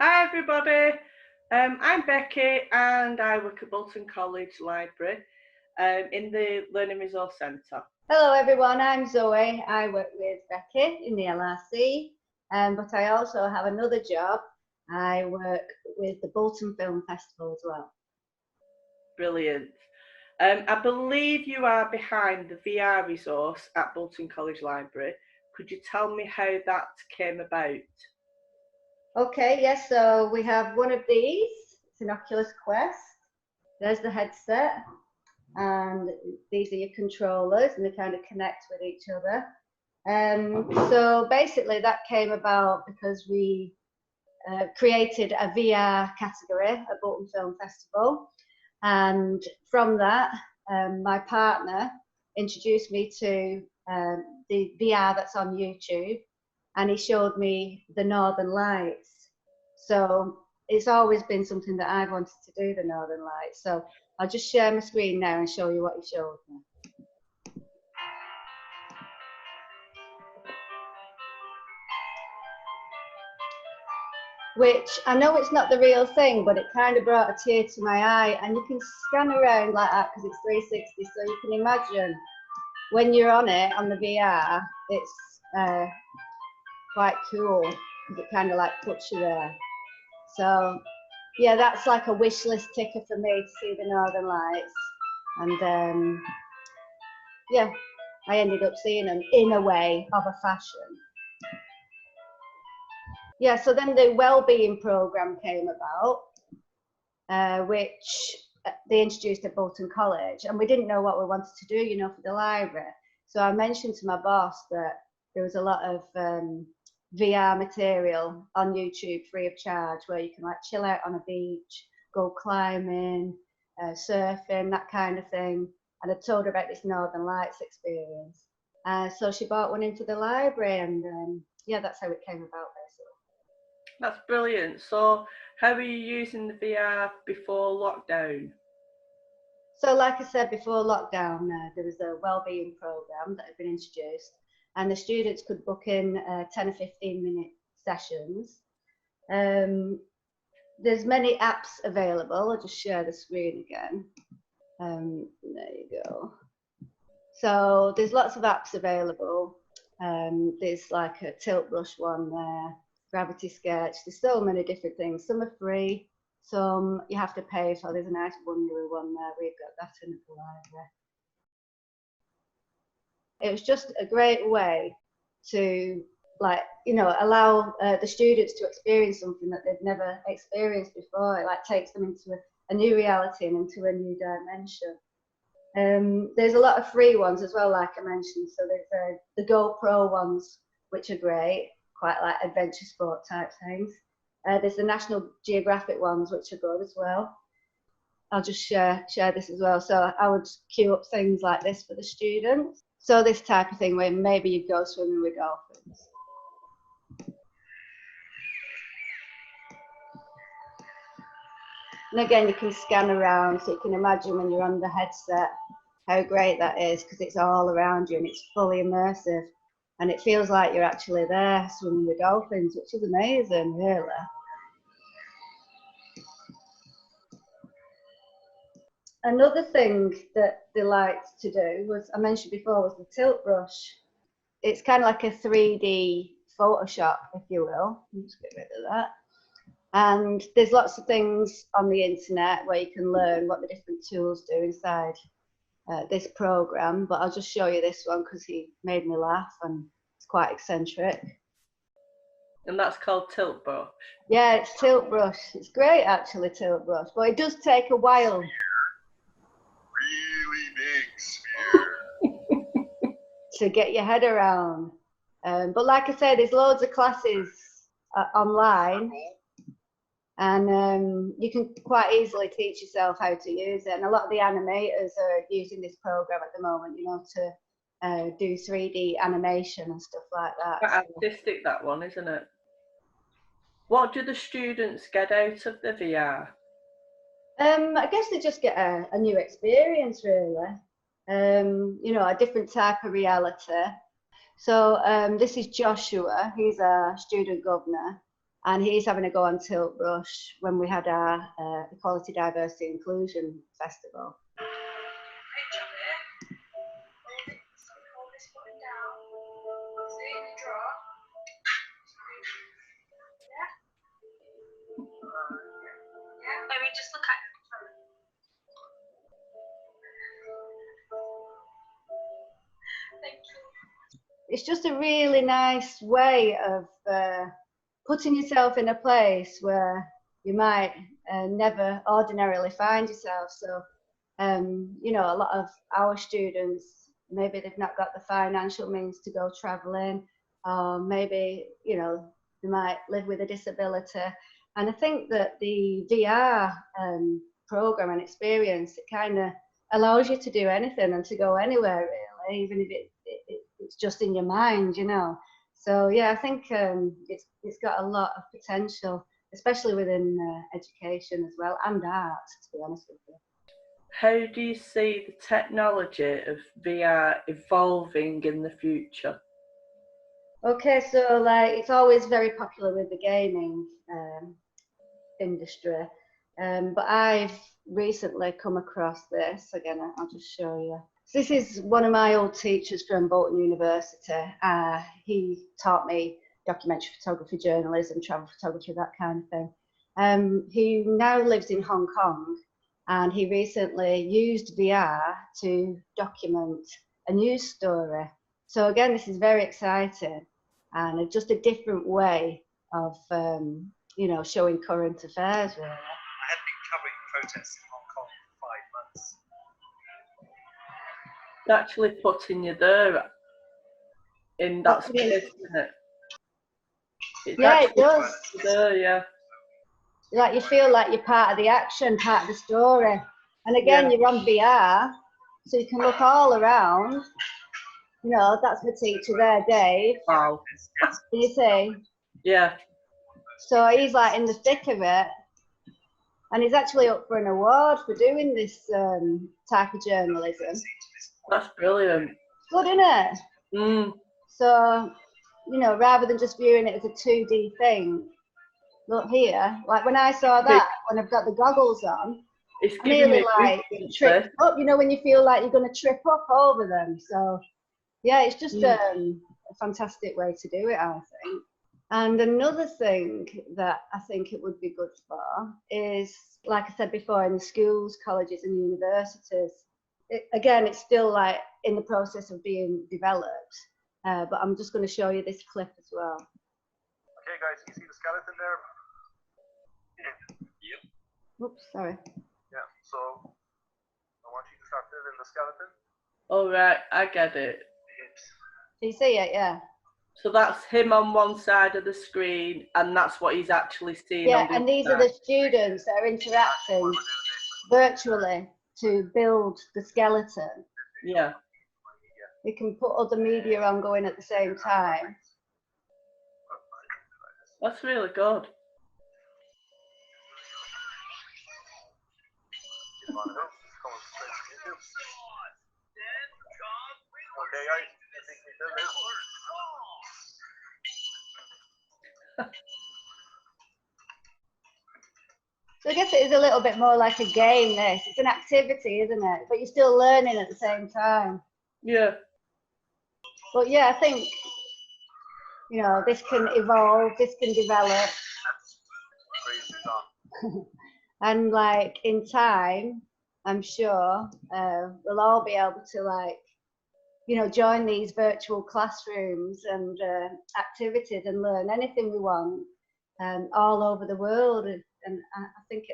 Hi everybody, I'm Becky and I work at Bolton College Library in the Learning Resource Centre. Hello everyone, I'm Zoe. I work with Becky in the LRC, but I also have another job. I work with the Bolton Film Festival as well. Brilliant. I believe you are behind the VR resource at Bolton College Library. Could you tell me how that came about? Okay, yes, so we have one of these. It's an Oculus Quest. There's the headset, and these are your controllers, and they kind of connect with each other. So basically that came about because we created a VR category at Bolton Film Festival, and from that my partner introduced me to the VR that's on YouTube, and he showed me the Northern Lights. So it's always been something that I've wanted to do, the Northern Lights. So I'll just share my screen now and show you what he showed me. Which I know it's not the real thing, but it kind of brought a tear to my eye. And you can scan around like that because it's 360, so you can imagine when you're on it, on the VR, it's quite cool because it kind of like puts you there. So yeah, that's like a wish list ticker for me to see the Northern Lights. And yeah, I ended up seeing them in a way of a fashion. Yeah, so then the wellbeing program came about, which they introduced at Bolton College, and we didn't know what we wanted to do, you know, for the library. So I mentioned to my boss that there was a lot of VR material on YouTube free of charge, where you can like chill out on a beach, go climbing, surfing, that kind of thing. And I told her about this Northern Lights experience. So she bought one into the library, and yeah, that's how it came about, basically. That's brilliant. So how are you using the VR before lockdown? So like I said, before lockdown, there was a wellbeing program that had been introduced, and the students could book in 10 or 15-minute sessions. There's many apps available. I'll just share the screen again. There you go. So there's lots of apps available. There's like a tilt brush one there, gravity sketch. There's so many different things. Some are free, some you have to pay for. There's a nice one-euro one there. We've got that in the library. It was just a great way to, like, you know, allow the students to experience something that they've never experienced before. It like takes them into a new reality and into a new dimension. There's a lot of free ones as well, like I mentioned. So there's the GoPro ones, which are great, quite like adventure sport type things. There's the National Geographic ones, which are good as well. I'll just share this as well. So I would queue up things like this for the students. So this type of thing where maybe you go swimming with dolphins. And again, you can scan around, so you can imagine when you're on the headset how great that is, because it's all around you and it's fully immersive. And it feels like you're actually there swimming with dolphins, which is amazing, really. Another thing that they liked to do was, I mentioned before, was the tilt brush. It's kind of like a 3D Photoshop, if you will. Let's get rid of that. And there's lots of things on the internet where you can learn what the different tools do inside this program, but I'll just show you this one because he made me laugh and it's quite eccentric. And that's called tilt brush? Yeah, it's tilt brush. It's great, actually, tilt brush, but it does take a while. Really big sphere. To get your head around. But like I said, there's loads of classes online, and you can quite easily teach yourself how to use it. And a lot of the animators are using this program at the moment, you know, to do 3D animation and stuff like that. Quite artistic, that one, isn't it? What do the students get out of the VR? I guess they just get a new experience, really. You know, a different type of reality. So this is Joshua. He's a student governor. and he's having a go on Tilt Rush when we had our Equality, Diversity, Inclusion Festival. Maybe just look at it. Thank you. It's just a really nice way of putting yourself in a place where you might never ordinarily find yourself. So, you know, a lot of our students, maybe they've not got the financial means to go traveling, or maybe, you know, they might live with a disability. And I think that the VR program and experience, it kind of allows you to do anything and to go anywhere, really, even if it's just in your mind, you know. So yeah, I think it's got a lot of potential, especially within education as well, and art, to be honest with you. How do you see the technology of VR evolving in the future? Okay, so like it's always very popular with the gaming industry, but I've recently come across this. Again, I'll just show you. So this is one of my old teachers from Bolton University. He taught me documentary photography, journalism, travel photography, that kind of thing. He now lives in Hong Kong, and he recently used VR to document a news story. So again, this is very exciting, and just a different way of you know, showing current affairs, really. I have been covering protests in Hong Kong for 5 months. It's actually putting you there in that space, isn't it? It's Yeah, it does. There, yeah. Like you feel like you're part of the action, part of the story. And again, you're on VR, so you can look all around. You know, that's the teacher there, Dave. Wow. Can you see? Yeah. So he's like in the thick of it, and he's actually up for an award for doing this type of journalism. That's brilliant. Good, isn't it? Mm. So, you know, rather than just viewing it as a 2D thing, look here, like when I saw that, when I've got the goggles on, It's I nearly like goosebumps, tripped up, you know, when you feel like you're going to trip up over them. So, yeah, it's just a fantastic way to do it, I think. And another thing that I think it would be good for is, like I said before, in the schools, colleges and universities. Again, it's still like in the process of being developed, but I'm just going to show you this clip as well. Okay, guys, you see the skeleton there? Yep. Oops, sorry. Yeah, so I want you to start filling the skeleton. All right, I get it. Do you see it? Yeah. So that's him on one side of the screen, and that's what he's actually seeing. Yeah, on the and these are the students that are interacting virtually to build the skeleton. Yeah. We can put other media on going at the same time. That's really good. Okay, guys, I think we did it. So I guess it is a little bit more like a game, this. It's an activity, isn't it? But you're still learning at the same time. Yeah. But yeah, I think, you know, this can evolve, this can develop. And like in time, I'm sure we'll all be able to like, you know, join these virtual classrooms and activities and learn anything we want all over the world. And I think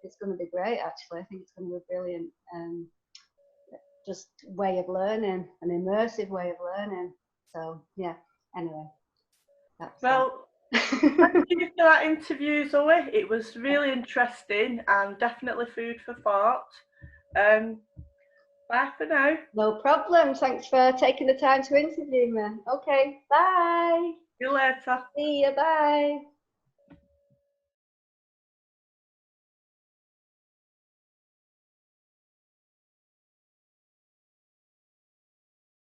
it's going to be great, actually. I think it's going to be a brilliant just way of learning, an immersive way of learning. So, yeah, anyway. Well, thank you for that interview, Zoe. It was really interesting and definitely food for thought. Bye for now. No problem. Thanks for taking the time to interview me. Okay, bye. See you later. See you, bye.